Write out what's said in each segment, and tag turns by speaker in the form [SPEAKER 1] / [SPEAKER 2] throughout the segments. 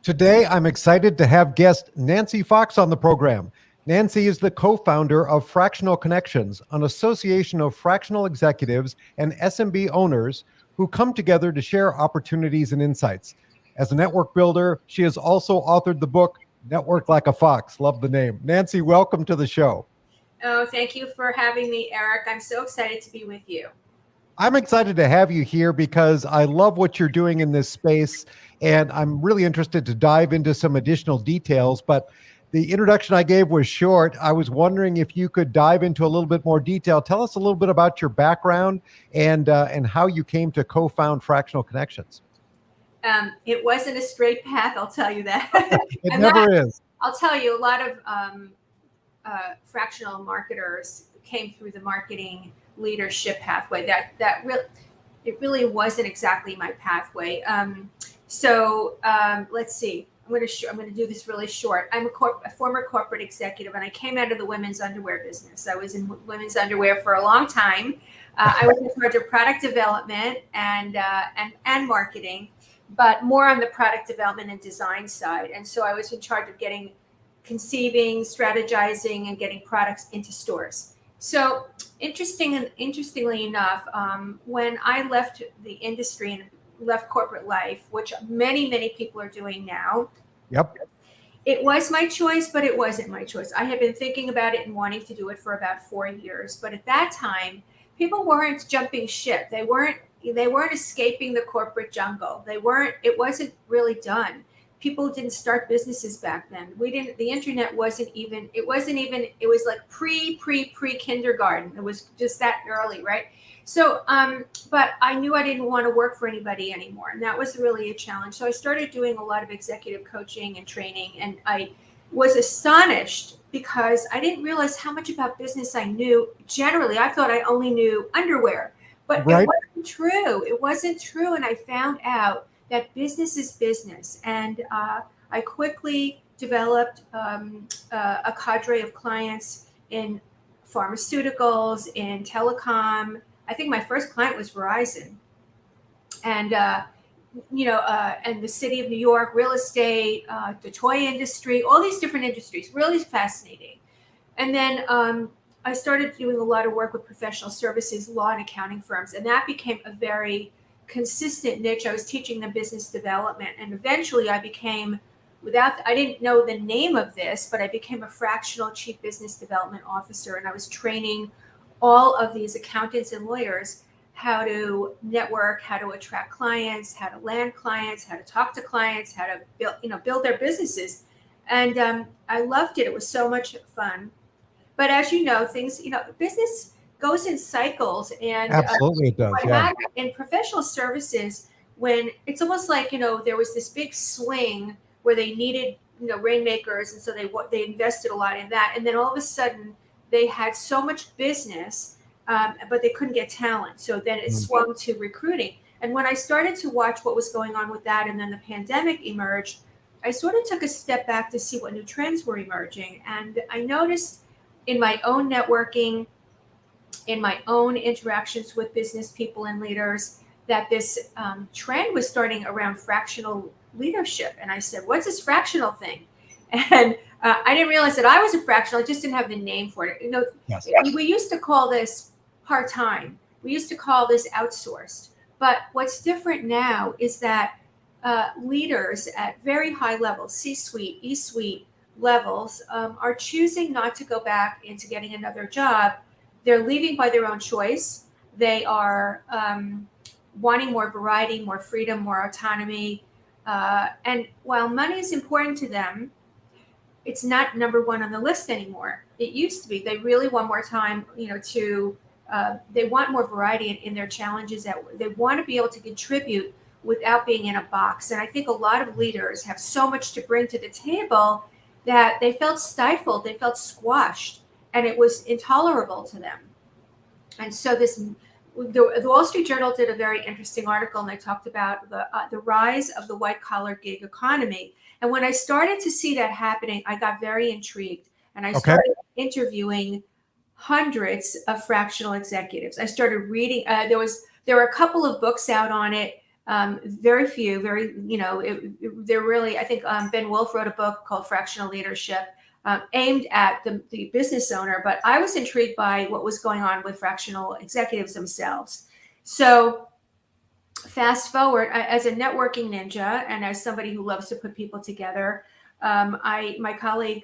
[SPEAKER 1] Today, I'm excited to have guest Nancy Fox on the program. Nancy is the co-founder of Fractional Connections, an association of fractional executives and SMB owners who come together to share opportunities and insights. As a network builder, she has also authored the book, Network Like a Fox. Love the name. Nancy, welcome to the show.
[SPEAKER 2] Oh, thank you for having me, Eric. I'm so excited to be with you.
[SPEAKER 1] I'm excited to have you here because I love what you're doing in this space, and I'm really interested to dive into some additional details. But the introduction I gave was short. I was wondering if you could dive into a little bit more detail. Tell us a little bit about your background and how you came to co-found Fractional Connections.
[SPEAKER 2] It wasn't a straight path, I'll tell you that.
[SPEAKER 1] It never is.
[SPEAKER 2] I'll tell you, a lot of fractional marketers came through the marketing leadership pathway. It really wasn't exactly my pathway. Let's see. I'm going to do this really short. I'm a former corporate executive, and I came out of the women's underwear business. I was in women's underwear for a long time. I was in charge of product development and marketing, but more on the product development and design side. And so I was in charge of conceiving, strategizing, and getting products into stores. So interestingly enough, when I left the industry and left corporate life, which many people are doing now.
[SPEAKER 1] Yep.
[SPEAKER 2] It was my choice, but it wasn't my choice. I had been thinking about it and wanting to do it for about 4 years. But at that time, people weren't jumping ship. They weren't escaping the corporate jungle. It wasn't really done. People didn't start businesses back then. The internet it was like pre kindergarten. It was just that early, right? So, but I knew I didn't want to work for anybody anymore. And that was really a challenge. So I started doing a lot of executive coaching and training. And I was astonished because I didn't realize how much about business I knew. Generally, I thought I only knew underwear, but right. It wasn't true. It wasn't true. And I found out that business is business. And I quickly developed a cadre of clients in pharmaceuticals, in telecom. I think my first client was Verizon, and and the city of New York, real estate, the toy industry, all these different industries, really fascinating. And then I started doing a lot of work with professional services, law and accounting firms, and that became a very consistent niche. I was teaching them business development, and eventually I didn't know the name of this, but I became a fractional chief business development officer, and I was training all of these accountants and lawyers how to network, how to attract clients, how to land clients, how to talk to clients, how to build their businesses. And I loved it. It was so much fun. But as you know, business goes in cycles, and
[SPEAKER 1] absolutely it does. Yeah.
[SPEAKER 2] In professional services, when it's almost like there was this big swing where they needed rainmakers, and so they invested a lot in that, and then all of a sudden they had so much business, but they couldn't get talent. So then it swung to recruiting. And when I started to watch what was going on with that, and then the pandemic emerged, I sort of took a step back to see what new trends were emerging. And I noticed in my own networking, in my own interactions with business people and leaders, that this trend was starting around fractional leadership. And I said, what's this fractional thing? And I didn't realize that I was a fractional. I just didn't have the name for it.
[SPEAKER 1] Yes.
[SPEAKER 2] We used to call this part-time. We used to call this outsourced. But what's different now is that leaders at very high levels, C-suite, E-suite levels, are choosing not to go back into getting another job. They're leaving by their own choice. They are wanting more variety, more freedom, more autonomy. And while money is important to them, it's not number one on the list anymore. It used to be. They really want more time, they want more variety in their challenges. That they want to be able to contribute without being in a box. And I think a lot of leaders have so much to bring to the table that they felt stifled, they felt squashed, and it was intolerable to them. And so the Wall Street Journal did a very interesting article, and they talked about the rise of the white-collar gig economy. And when I started to see that happening, I got very intrigued, and I started interviewing hundreds of fractional executives. I started reading. There were a couple of books out on it. Very few, they're really, I think Ben Wolf wrote a book called Fractional Leadership, aimed at the business owner, but I was intrigued by what was going on with fractional executives themselves. So fast forward, as a networking ninja and as somebody who loves to put people together, my colleague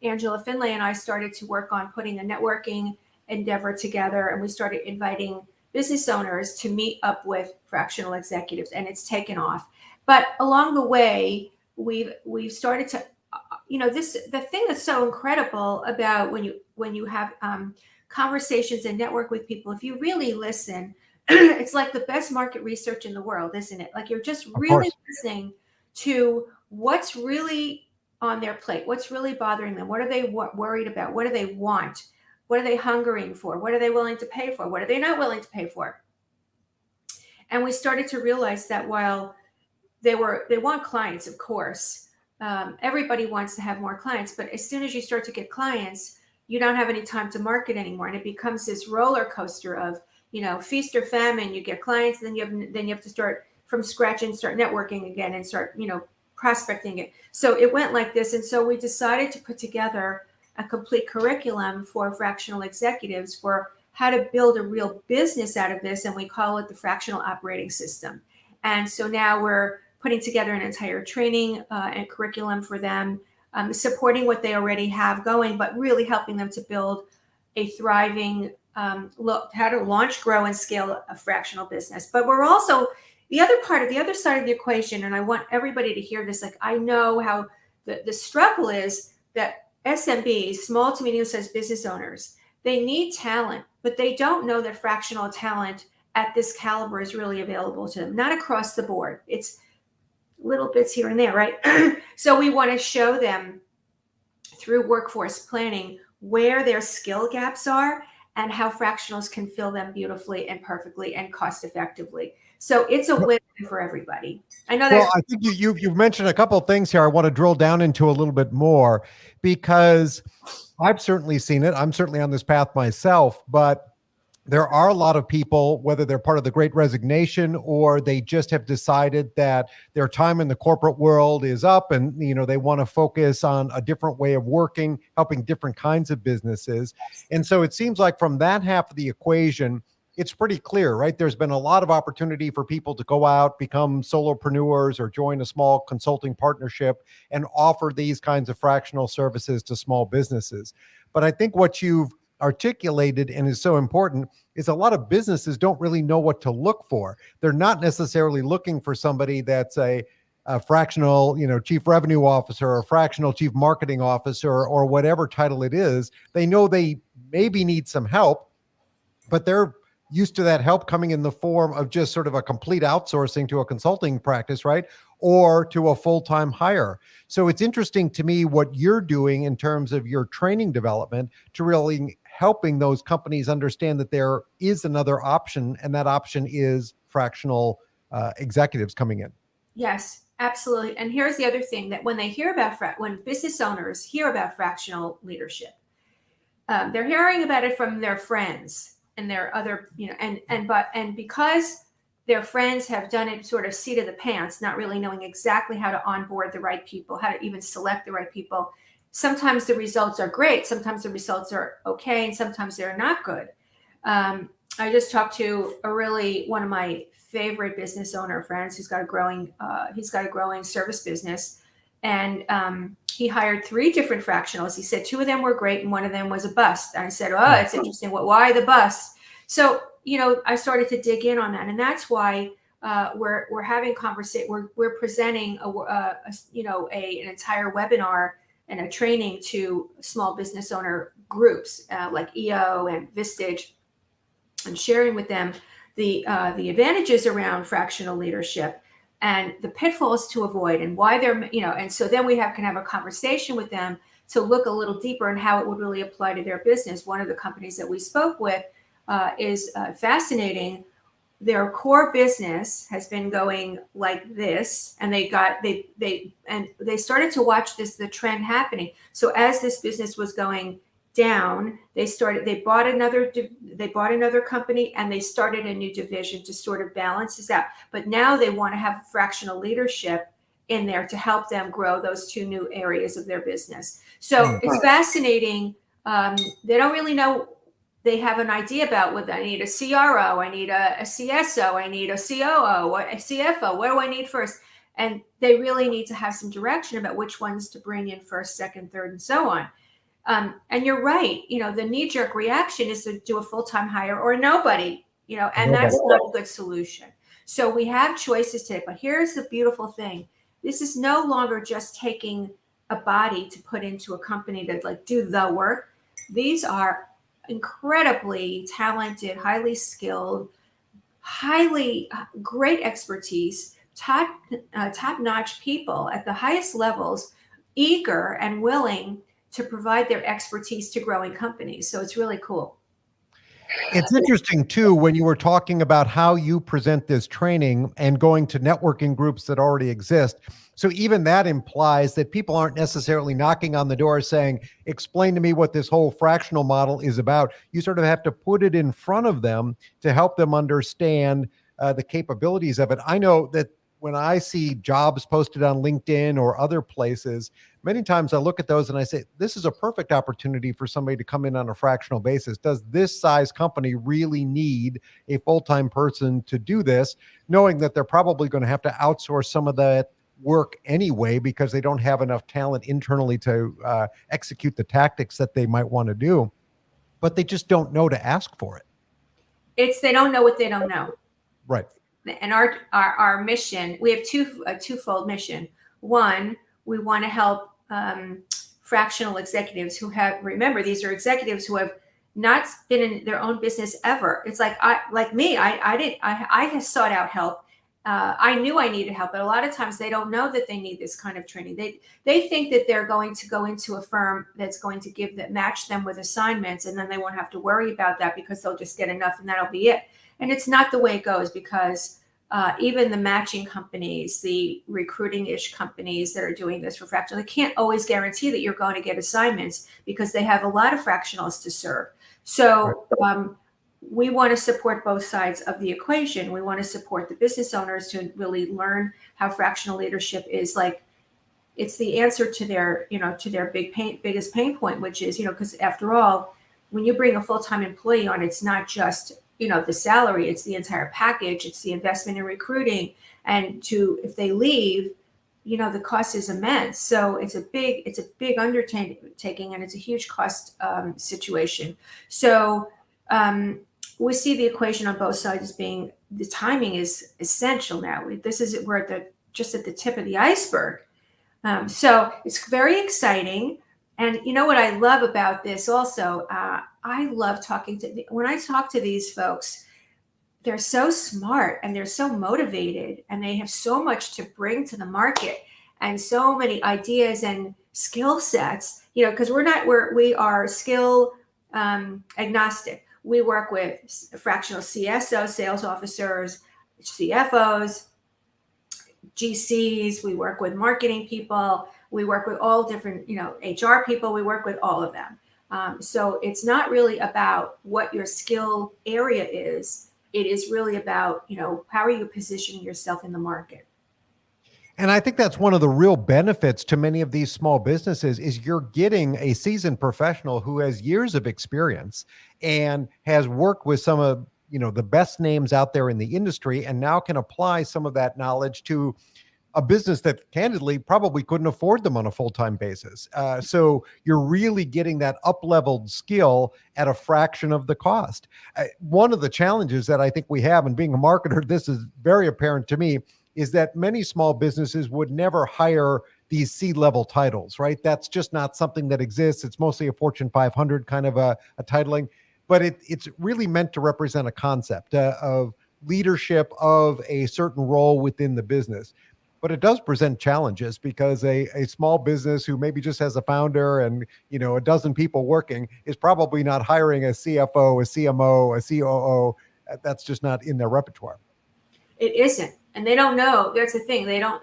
[SPEAKER 2] Angela Finlay and I started to work on putting a networking endeavor together, and we started inviting business owners to meet up with fractional executives, and it's taken off. But along the way, we've started to, the thing that's so incredible about when you have conversations and network with people, if you really listen, it's like the best market research in the world, isn't it? Like you're just really listening to what's really on their plate, what's really bothering them, what are they worried about, what do they want, what are they hungering for, what are they willing to pay for, what are they not willing to pay for. And we started to realize that while they want clients, of course, everybody wants to have more clients, but as soon as you start to get clients, you don't have any time to market anymore, and it becomes this roller coaster of, feast or famine. You get clients, then you have to start from scratch and start networking again and start, prospecting it. So it went like this. And so we decided to put together a complete curriculum for fractional executives for how to build a real business out of this. And we call it the Fractional Operating System. And so now we're putting together an entire training and curriculum for them, supporting what they already have going, but really helping them to build a thriving how to launch, grow, and scale a fractional business. But we're also the other side of the equation, and I want everybody to hear this. Like, I know how the struggle is that SMBs, small to medium-sized business owners, they need talent, but they don't know that fractional talent at this caliber is really available to them. Not across the board. It's little bits here and there, right? So we want to show them through workforce planning where their skill gaps are and how fractionals can fill them beautifully and perfectly and cost effectively. So it's a win for everybody. I know.
[SPEAKER 1] Well, I think you've mentioned a couple of things here I want to drill down into a little bit more, because I've certainly seen it. I'm certainly on this path myself, but there are a lot of people, whether they're part of the Great Resignation or they just have decided that their time in the corporate world is up and, they want to focus on a different way of working, helping different kinds of businesses. And so it seems like from that half of the equation, it's pretty clear, right? There's been a lot of opportunity for people to go out, become solopreneurs or join a small consulting partnership and offer these kinds of fractional services to small businesses. But I think what you've articulated and is so important is a lot of businesses don't really know what to look for. They're not necessarily looking for somebody that's a fractional, chief revenue officer or fractional chief marketing officer or whatever title it is. They know they maybe need some help, but they're used to that help coming in the form of just sort of a complete outsourcing to a consulting practice, right? Or to a full-time hire. So it's interesting to me what you're doing in terms of your training development to really helping those companies understand that there is another option, and that option is fractional executives coming in.
[SPEAKER 2] Yes, absolutely. And here's the other thing, that when they hear about when business owners hear about fractional leadership, they're hearing about it from their friends and their other, and because their friends have done it sort of seat of the pants, not really knowing exactly how to onboard the right people, how to even select the right people. Sometimes the results are great. Sometimes the results are okay. And sometimes they're not good. I just talked to one of my favorite business owner friends who's got a growing service business. And he hired 3 different fractionals. He said 2 of them were great and 1 of them was a bust. And I said, oh, it's interesting. Why the bust? So, I started to dig in on that. And that's why we're having conversation. We're presenting an entire webinar and a training to small business owner groups like EO and Vistage, and sharing with them the advantages around fractional leadership and the pitfalls to avoid and why they're, and so then we can have a conversation with them to look a little deeper in how it would really apply to their business. One of the companies that we spoke with is fascinating. Their core business has been going like this, and they started to watch the trend happening. So as this business was going down, they bought another company, and they started a new division to sort of balance this out. But now they want to have fractional leadership in there to help them grow those two new areas of their business. So it's fascinating. They don't really know. They have an idea about whether I need a CRO, I need a CSO, I need a COO, a CFO. What do I need first? And they really need to have some direction about which ones to bring in first, second, third, and so on. And you're right. The knee-jerk reaction is to do a full-time hire or nobody, and that's not a good solution. So we have choices today. But here's the beautiful thing. This is no longer just taking a body to put into a company to do the work. These are incredibly talented, highly skilled, highly great expertise, top-notch people at the highest levels, eager and willing to provide their expertise to growing companies. So it's really cool.
[SPEAKER 1] It's interesting too, when you were talking about how you present this training and going to networking groups that already exist. So even that implies that people aren't necessarily knocking on the door saying, explain to me what this whole fractional model is about. You sort of have to put it in front of them to help them understand the capabilities of it. I know that when I see jobs posted on LinkedIn or other places, many times I look at those and I say, this is a perfect opportunity for somebody to come in on a fractional basis. Does this size company really need a full-time person to do this, knowing that they're probably going to have to outsource some of that work anyway because they don't have enough talent internally to execute the tactics that they might want to do, but they just don't know to ask for it.
[SPEAKER 2] They don't know what they don't know.
[SPEAKER 1] Right.
[SPEAKER 2] And our mission, we have a twofold mission. One, we want to help fractional executives who remember, these are executives who have not been in their own business ever. It's like I have sought out help. I knew I needed help, but a lot of times they don't know that they need this kind of training. They think that they're going to go into a firm that's going to match them with assignments, and then they won't have to worry about that because they'll just get enough and that'll be it. And it's not the way it goes, because even the matching companies, the recruiting-ish companies that are doing this for fractional, they can't always guarantee that you're going to get assignments because they have a lot of fractionals to serve. So we want to support both sides of the equation. We want to support the business owners to really learn how fractional leadership is it's the answer to their, to their biggest pain point, which is, because after all, when you bring a full-time employee on, it's not just the salary, it's the entire package, it's the investment in recruiting. And if they leave, the cost is immense. So it's a big undertaking, and it's a huge cost situation. So we see the equation on both sides as being, the timing is essential now. We're just at the tip of the iceberg. So it's very exciting. And what I love about this also, I love when I talk to these folks, they're so smart and they're so motivated and they have so much to bring to the market and so many ideas and skill sets, because we are skill agnostic. We work with fractional CSO, sales officers, CFOs, GCs. We work with marketing people. We work with all different, HR people. We work with all of them. So it's not really about what your skill area is. It is really about, how are you positioning yourself in the market?
[SPEAKER 1] And I think that's one of the real benefits to many of these small businesses is you're getting a seasoned professional who has years of experience and has worked with some of, the best names out there in the industry, and now can apply some of that knowledge to a business that candidly probably couldn't afford them on a full-time basis. So you're really getting that up-leveled skill at a fraction of the cost. One of the challenges that I think we have, and being a marketer, this is very apparent to me, is that many small businesses would never hire these C-level titles, right? That's just not something that exists. It's mostly a Fortune 500 kind of a titling, but it's really meant to represent a concept of leadership of a certain role within the business. But it does present challenges because a small business who maybe just has a founder and, a dozen people working is probably not hiring a CFO, a CMO, a COO. That's just not in their repertoire.
[SPEAKER 2] It isn't. And they don't know. That's the thing. They don't,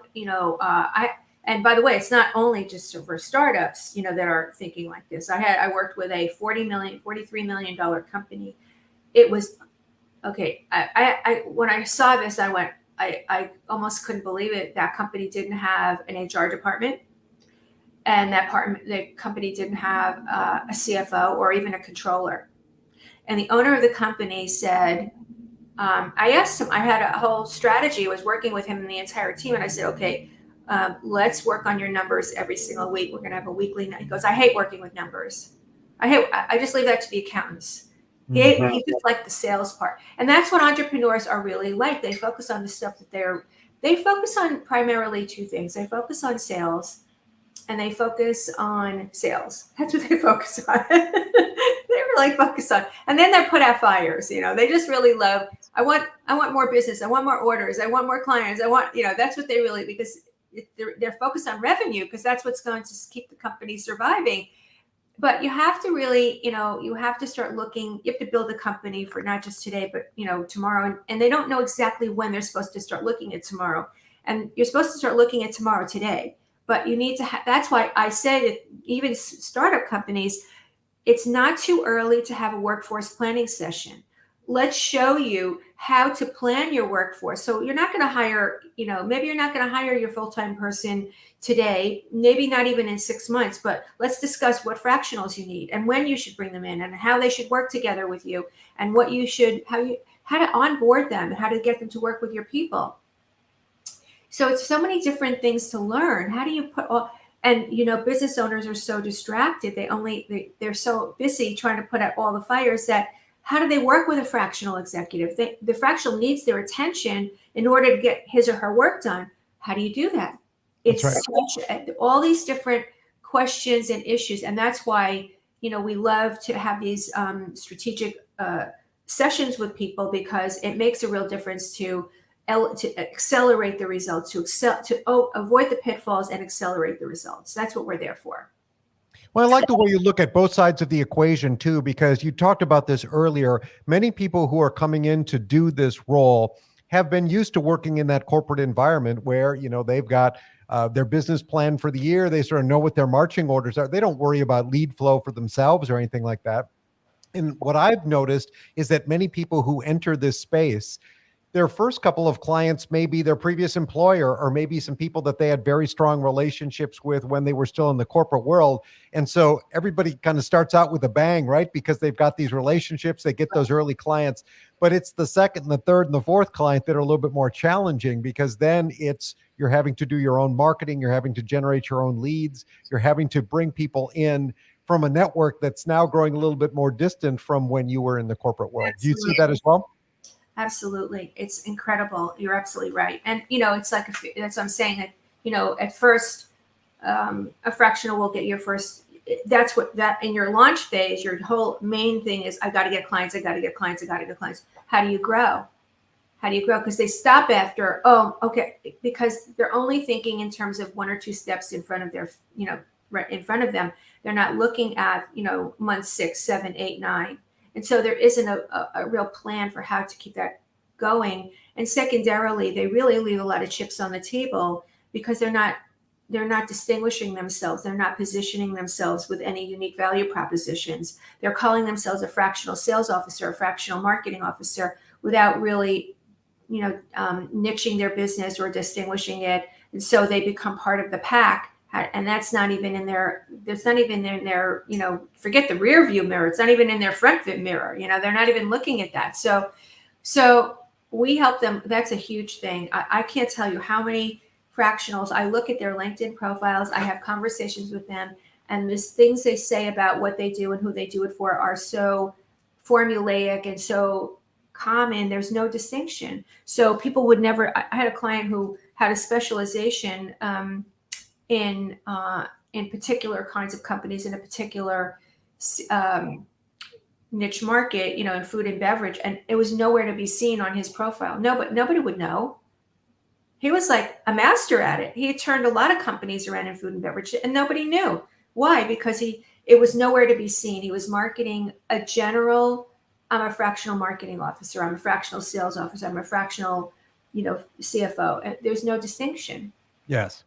[SPEAKER 2] And by the way, it's not only just for startups, that are thinking like this. I worked with a $43 million company. It was okay. When I saw this, I almost couldn't believe it. That company didn't have an HR department, and the company didn't have a CFO or even a controller. And the owner of the company said, I asked him, I had a whole strategy, I was working with him and the entire team. And I said, okay, let's work on your numbers every single week. We're going to have a weekly night. He goes, I hate working with numbers. I just leave that to the accountants. He just liked the sales part. And that's what entrepreneurs are really like. They focus on the stuff that they focus on primarily two things. They focus on sales and they focus on sales. That's what they focus on. They really focus on, and then they put out fires. They just really love. I want more business. I want more orders. I want more clients. I want, that's what they really, because they're focused on revenue, because that's what's going to keep the company surviving. But you have to really, you have to start looking. You have to build a company for not just today, but tomorrow. And they don't know exactly when they're supposed to start looking at tomorrow. And you're supposed to start looking at tomorrow today. But you need to. That's why I say that even startup companies, it's not too early to have a workforce planning session. Let's show you how to plan your workforce. So you're not going to hire, maybe you're not going to hire your full-time person today, maybe not even in 6 months, but let's discuss what fractionals you need and when you should bring them in and how they should work together with you and how to onboard them and how to get them to work with your people. So it's so many different things to learn. How do you put all, and business owners are so distracted. They're so busy trying to put out all the fires that how do they work with a fractional executive? The fractional needs their attention in order to get his or her work done. How do you do that? It's all these different questions and issues. And that's why, we love to have these strategic sessions with people, because it makes a real difference to accelerate the results, to avoid the pitfalls and accelerate the results. That's what we're there for.
[SPEAKER 1] Well, I like the way you look at both sides of the equation too, because you talked about this earlier. Many people who are coming in to do this role have been used to working in that corporate environment where, they've got their business plan for the year. They sort of know what their marching orders are. They don't worry about lead flow for themselves or anything like that. And what I've noticed is that many people who enter this space, their first couple of clients may be their previous employer, or maybe some people that they had very strong relationships with when they were still in the corporate world. And so everybody kind of starts out with a bang, right? Because they've got these relationships, they get those early clients. But it's the second and the third and the fourth client that are a little bit more challenging, because then you're having to do your own marketing, you're having to generate your own leads, you're having to bring people in from a network that's now growing a little bit more distant from when you were in the corporate world.
[SPEAKER 2] Absolutely.
[SPEAKER 1] Do you see that as well?
[SPEAKER 2] Absolutely. It's incredible. You're absolutely right. And, it's like, that's what I'm saying, that, at first, a fractional will get your first, that's what that in your launch phase, your whole main thing is, I got to get clients. I got to get clients. I got to get clients. How do you grow? Because they stop after, okay, because they're only thinking in terms of one or two steps in front of their, right in front of them. They're not looking at, month 6, 7, 8, 9. And so there isn't a real plan for how to keep that going. And secondarily, they really leave a lot of chips on the table because they're not distinguishing themselves. They're not positioning themselves with any unique value propositions. They're calling themselves a fractional sales officer, a fractional marketing officer, without really, niching their business or distinguishing it. And so they become part of the pack. And that's not even in their, forget the rear view mirror. It's not even in their front view mirror. They're not even looking at that. So we help them. That's a huge thing. I can't tell you how many fractionals, I look at their LinkedIn profiles, I have conversations with them, and the things they say about what they do and who they do it for are so formulaic and so common. There's no distinction. So people would never, I had a client who had a specialization, in particular kinds of companies in a particular niche market, in food and beverage, and it was nowhere to be seen on his profile. No, but nobody would know. He was like a master at it. He had turned a lot of companies around in food and beverage, and nobody knew. Why? Because it was nowhere to be seen. He was marketing a general, I'm a fractional marketing officer, I'm a fractional sales officer, I'm a fractional, CFO. And there's no distinction.
[SPEAKER 1] Yes.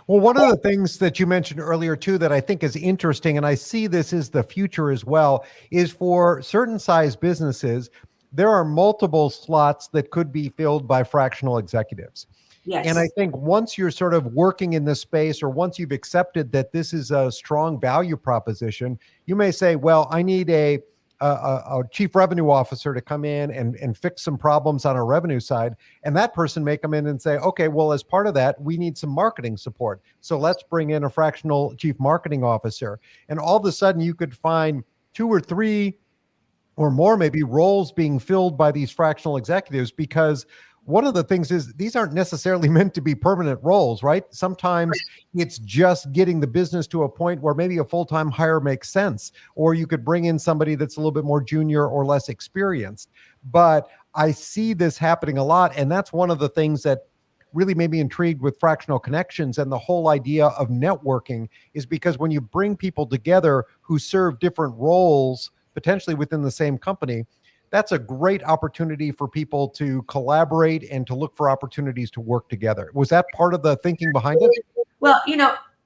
[SPEAKER 1] Well, one of the things that you mentioned earlier too that I think is interesting, and I see this as the future as well, is for certain size businesses, there are multiple slots that could be filled by fractional executives. And I
[SPEAKER 2] Yes.
[SPEAKER 1] think once you're sort of working in this space, or once you've accepted that this is a strong value proposition, you may say, well, I need a chief revenue officer to come in and fix some problems on our revenue side. And that person may come in and say, okay, well, as part of that, we need some marketing support. So let's bring in a fractional chief marketing officer. And all of a sudden you could find two or three or more maybe roles being filled by these fractional executives, because one of the things is these aren't necessarily meant to be permanent roles, right? Sometimes it's just getting the business to a point where maybe a full-time hire makes sense, or you could bring in somebody that's a little bit more junior or less experienced. But I see this happening a lot, and that's one of the things that really made me intrigued with Fractional Connections and the whole idea of networking, is because when you bring people together who serve different roles potentially within the same company, that's a great opportunity for people to collaborate and to look for opportunities to work together. Was that part of the thinking behind it?
[SPEAKER 2] Well,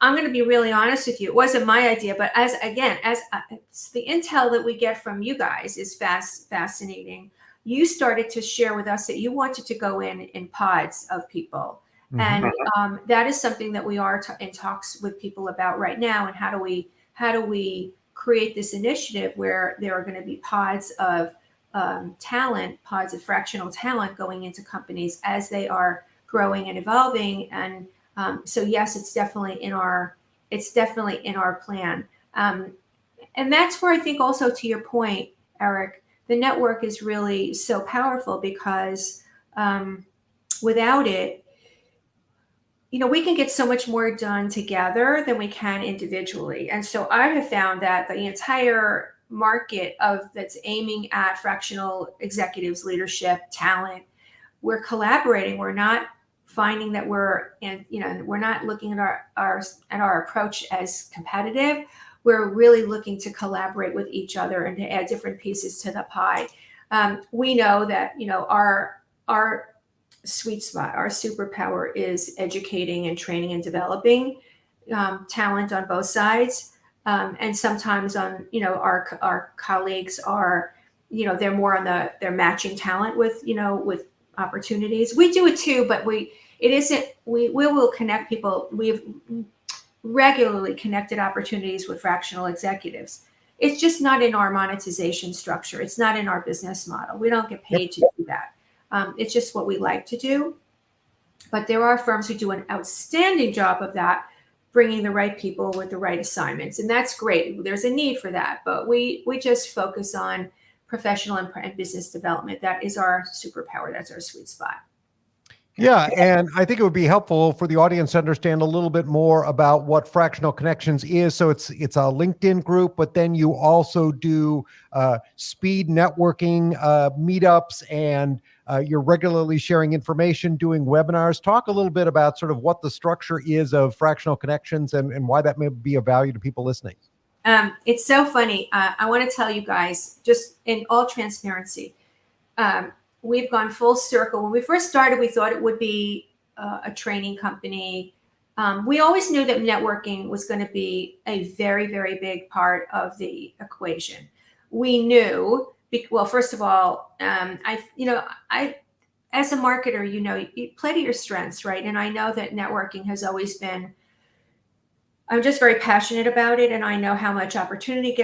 [SPEAKER 2] I'm going to be really honest with you. It wasn't my idea, but as the intel that we get from you guys is fascinating. You started to share with us that you wanted to go in pods of people.
[SPEAKER 1] Mhm.
[SPEAKER 2] And that is something that we are in talks with people about right now. And how do we create this initiative where there are going to be pods of talent, pods of fractional talent going into companies as they are growing and evolving. And so yes, it's definitely in our plan. And that's where I think also, to your point, Eric, the network is really so powerful, because without it, we can get so much more done together than we can individually. And so I have found that the entire market that's aiming at fractional executives, leadership, talent, we're collaborating. We're not finding that we're not looking at our approach as competitive. We're really looking to collaborate with each other and to add different pieces to the pie. We know that our sweet spot, our superpower, is educating and training and developing talent on both sides. And sometimes our colleagues are, they're more they're matching talent with opportunities. We do it too, but we will connect people. We've regularly connected opportunities with fractional executives. It's just not in our monetization structure. It's not in our business model. We don't get paid to do that. It's just what we like to do. But there are firms who do an outstanding job of that, bringing the right people with the right assignments. And that's great. There's a need for that. But we just focus on professional and business development. That is our superpower. That's our sweet spot.
[SPEAKER 1] Yeah, and I think it would be helpful for the audience to understand a little bit more about what Fractional Connections is. So it's a LinkedIn group, but then you also do speed networking meetups, and you're regularly sharing information, doing webinars. Talk a little bit about sort of what the structure is of Fractional Connections and why that may be of value to people listening.
[SPEAKER 2] It's so funny. I want to tell you guys, just in all transparency, we've gone full circle. When we first started, we thought it would be a training company. We always knew that networking was going to be a very, very big part of the equation. We knew, well, first of all, I as a marketer, you play to your strengths, right? And I know that networking has always been, I'm just very passionate about it. And I know how much opportunity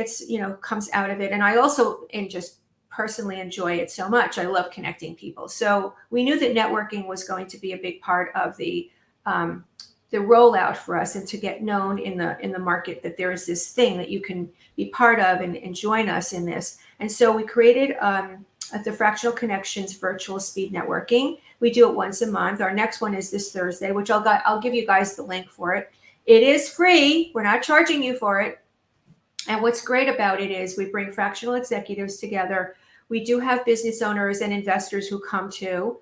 [SPEAKER 2] comes out of it. And I also, just personally enjoy it so much. I love connecting people. So we knew that networking was going to be a big part of the rollout for us, and to get known in the market that there is this thing that you can be part of and join us in this. And so we created the Fractional Connections virtual speed networking. We do it once a month. Our next one is this Thursday, which I'll give you guys the link for it. It is free. We're not charging you for it. And what's great about it is we bring fractional executives together. We do have business owners and investors who come too.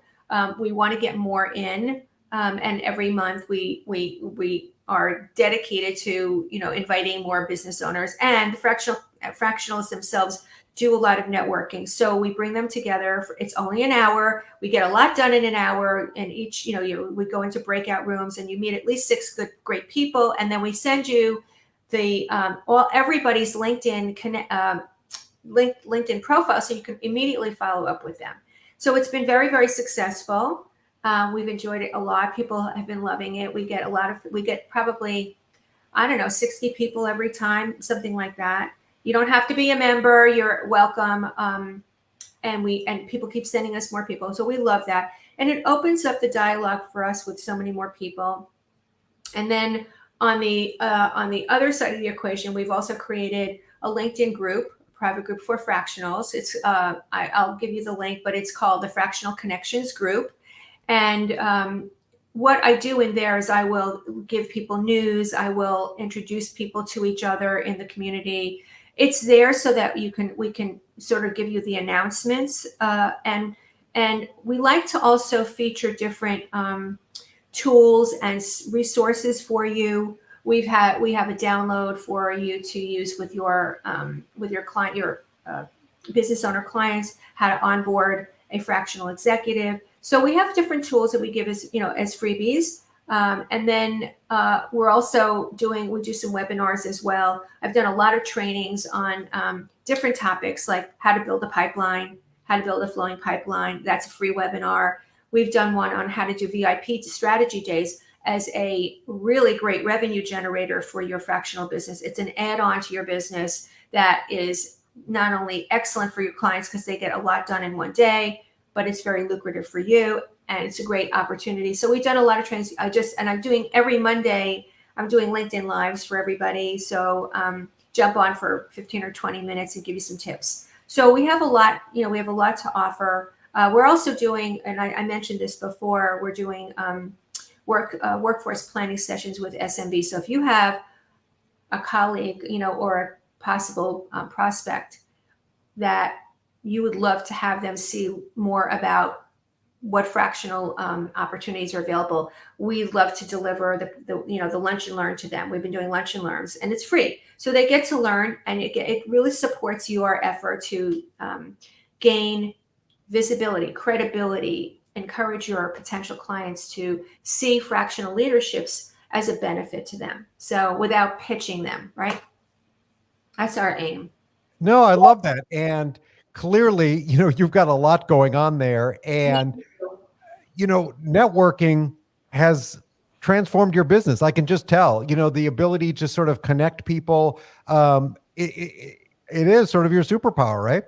[SPEAKER 2] We want to get more in, and every month we are dedicated to inviting more business owners, and fractionalists themselves do a lot of networking. So we bring them together. It's only an hour. We get a lot done in an hour. And each, we go into breakout rooms and you meet at least 6 great people. And then we send you the everybody's LinkedIn LinkedIn profile, so you can immediately follow up with them. So it's been very, very successful. We've enjoyed it a lot. People have been loving it. We get probably, 60 people every time, something like that. You don't have to be a member. You're welcome. And people keep sending us more people. So we love that. And it opens up the dialogue for us with so many more people. And then on the other side of the equation, we've also created a LinkedIn group, a private group for fractionals. It's I'll give you the link, but it's called the Fractional Connections group. And what I do in there is I will give people news. I will introduce people to each other in the community. It's there so that we can sort of give you the announcements. And we like to also feature different tools and resources for you. We have a download for you to use with your client, your business owner clients, how to onboard a fractional executive. So we have different tools that we give as freebies. And then we do some webinars as well. I've done a lot of trainings on different topics like how to build a pipeline, how to build a flowing pipeline. That's a free webinar. We've done one on how to do VIP strategy days as a really great revenue generator for your fractional business. It's an add-on to your business that is not only excellent for your clients because they get a lot done in one day, but it's very lucrative for you and it's a great opportunity. So we've done a lot of trainings. I'm doing every Monday, I'm doing LinkedIn Lives for everybody. So jump on for 15 or 20 minutes and give you some tips. So we have a lot, we have a lot to offer. We're also doing, and I mentioned this before, we're doing workforce planning sessions with SMB. So if you have a colleague, or a possible prospect that you would love to have them see more about what fractional opportunities are available, we'd love to deliver the lunch and learn to them. We've been doing lunch and learns, and it's free, so they get to learn, and it really supports your effort to gain visibility, credibility, encourage your potential clients to see fractional leaderships as a benefit to them. So without pitching them, right? That's our aim.
[SPEAKER 1] No, I love that. And clearly, you've got a lot going on there, and, networking has transformed your business. I can just tell, the ability to sort of connect people. It is sort of your superpower, right?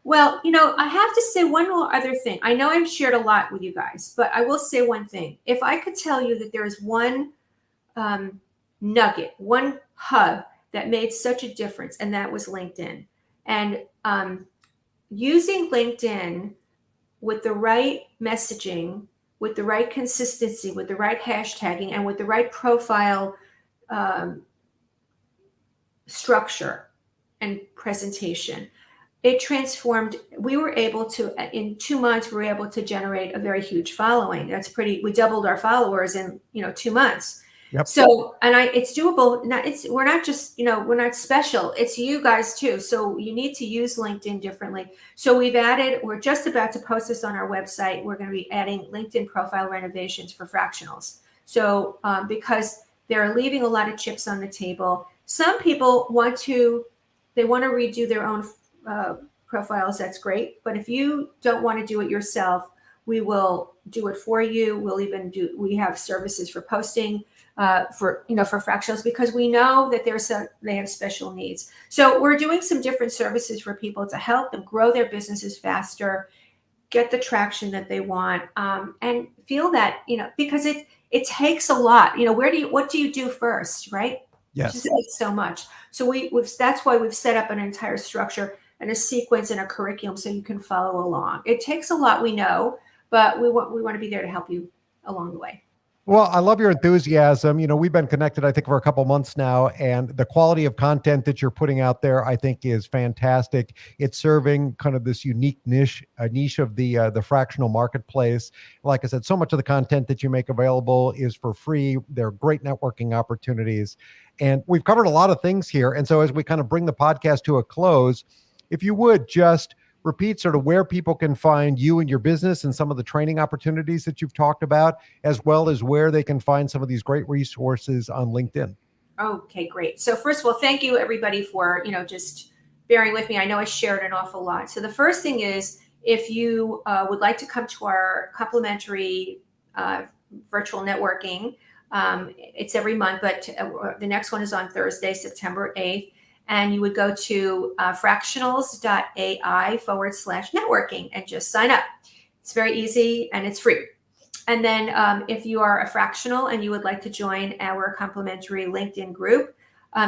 [SPEAKER 2] Well, I have to say one more other thing. I know I've shared a lot with you guys, but I will say one thing. If I could tell you that there is one nugget, one hub that made such a difference, and that was LinkedIn. And using LinkedIn with the right messaging, with the right consistency, with the right hashtagging, and with the right profile structure and presentation, it transformed. We were able to, in 2 months, we were able to generate a very huge following. We doubled our followers in 2 months.
[SPEAKER 1] Yep.
[SPEAKER 2] So, and it's doable. We're not just, we're not special. It's you guys too. So you need to use LinkedIn differently. So we're just about to post this on our website. We're going to be adding LinkedIn profile renovations for fractionals. So because they're leaving a lot of chips on the table. Some people want to redo their own profiles. That's great. But if you don't want to do it yourself, we will do it for you. We have services for posting for fractionals, because we know that they have special needs. So we're doing some different services for people to help them grow their businesses faster, get the traction that they want, and feel that, because it takes a lot. What do you do first, right?
[SPEAKER 1] Yes.
[SPEAKER 2] It just takes so much. So that's why we've set up an entire structure and a sequence and a curriculum so you can follow along. It takes a lot, we know, but we want to be there to help you along the way.
[SPEAKER 1] Well, I love your enthusiasm. We've been connected, I think, for a couple months now, and the quality of content that you're putting out there, I think, is fantastic. It's serving kind of this unique niche of the fractional marketplace. Like I said, so much of the content that you make available is for free. They're great networking opportunities, and we've covered a lot of things here. And so, as we kind of bring the podcast to a close, if you would just repeat sort of where people can find you and your business and some of the training opportunities that you've talked about, as well as where they can find some of these great resources on LinkedIn.
[SPEAKER 2] Okay, great. So first of all, thank you everybody for, just bearing with me. I know I shared an awful lot. So the first thing is, if you would like to come to our complimentary virtual networking, it's every month, but the next one is on Thursday, September 8th. And you would go to fractionals.ai/networking and just sign up. It's very easy and it's free. And then if you are a fractional and you would like to join our complimentary LinkedIn group,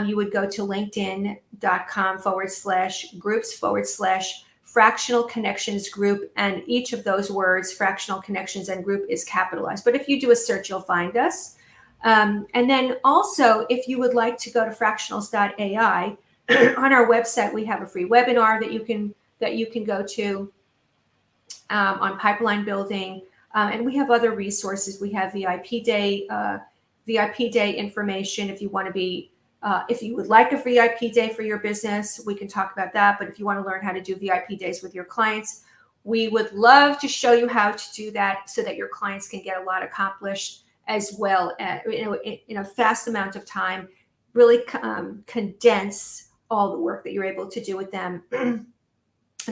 [SPEAKER 2] you would go to linkedin.com/groups/Fractional Connections group. And each of those words, Fractional Connections and group, is capitalized. But if you do a search, you'll find us. And then also, if you would like to go to fractionals.ai, on our website, we have a free webinar that you can go to on pipeline building. And we have other resources. We have VIP day information. If you want to be, if you would like a VIP day for your business, we can talk about that. But if you want to learn how to do VIP days with your clients, we would love to show you how to do that so that your clients can get a lot accomplished as well in a fast amount of time. Really condense all the work that you're able to do with them and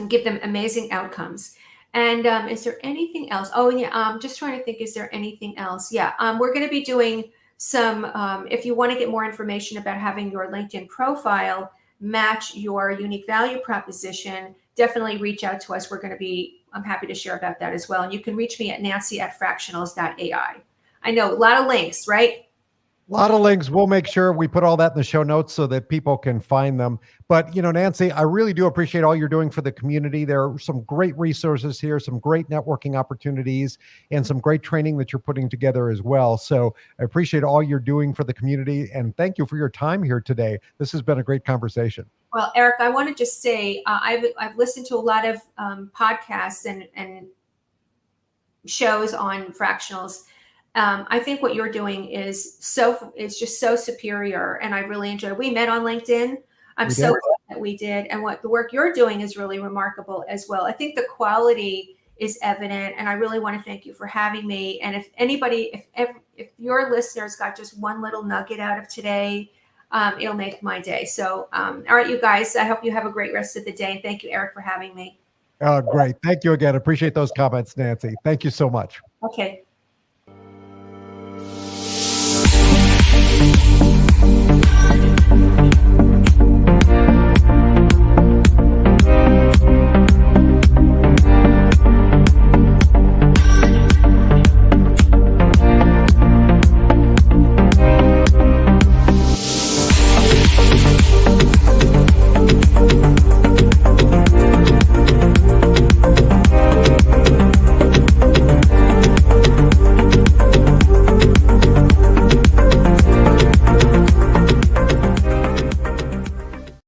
[SPEAKER 2] give them amazing outcomes. And is there anything else? Oh, yeah, I'm just trying to think, is there anything else? Yeah, we're going to be doing some, if you want to get more information about having your LinkedIn profile match your unique value proposition, definitely reach out to us. I'm happy to share about that as well. And you can reach me at nancy@fractionals.ai. I know, a lot of links, right?
[SPEAKER 1] A lot of links. We'll make sure we put all that in the show notes so that people can find them. But, Nancy, I really do appreciate all you're doing for the community. There are some great resources here, some great networking opportunities, and some great training that you're putting together as well. So I appreciate all you're doing for the community. And thank you for your time here today. This has been a great conversation.
[SPEAKER 2] Well, Eric, I want to just say, I've listened to a lot of podcasts and shows on fractionals. I think what you're doing is just so superior, and I really enjoy. We met on LinkedIn. I'm so glad that we did, and what the work you're doing is really remarkable as well. I think the quality is evident, and I really want to thank you for having me. And if anybody, if your listeners got just one little nugget out of today, it'll make my day. So, all right, you guys, I hope you have a great rest of the day, and thank you, Eric, for having me.
[SPEAKER 1] Great. Thank you again. Appreciate those comments, Nancy. Thank you so much.
[SPEAKER 2] Okay.